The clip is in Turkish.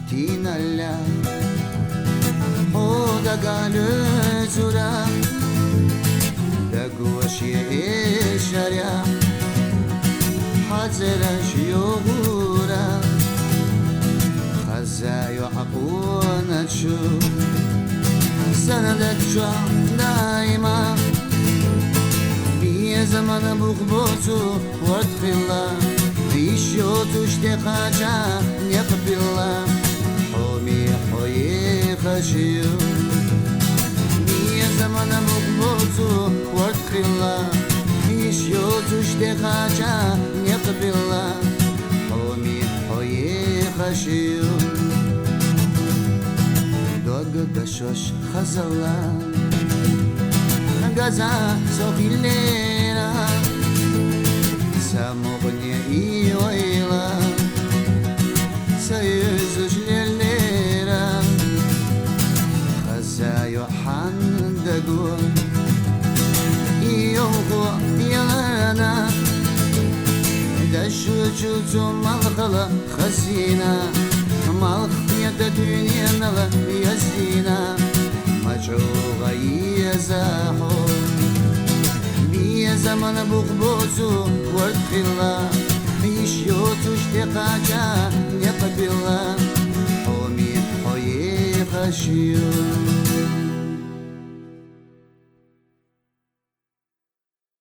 tinalla Oda galu zura Daguashi sharia Hazera shiyogura Khazayo aquna chu Sanadak şu daima Bir zamana bukhbotu Wartqilla Vishyotu shtekacha Nyaqbilla Homi hoye khashiyu Bir zamana bukhbotu Wartqilla Vishyotu shtekacha Nyaqbilla Homi hoye khashiyu Gashosh khazala Gaza sohilera Samogni iwayla Sayüzüş lellera Khaza yohan dagun Iyogu yalana Dashuchu malkhala khazina Malkhiyata dünyana yazina Macuğa yazahu Bir zamana bukhbozu Wartqilla Yishyotu shtekacha Nyaqbilla Homi hoye khashiyu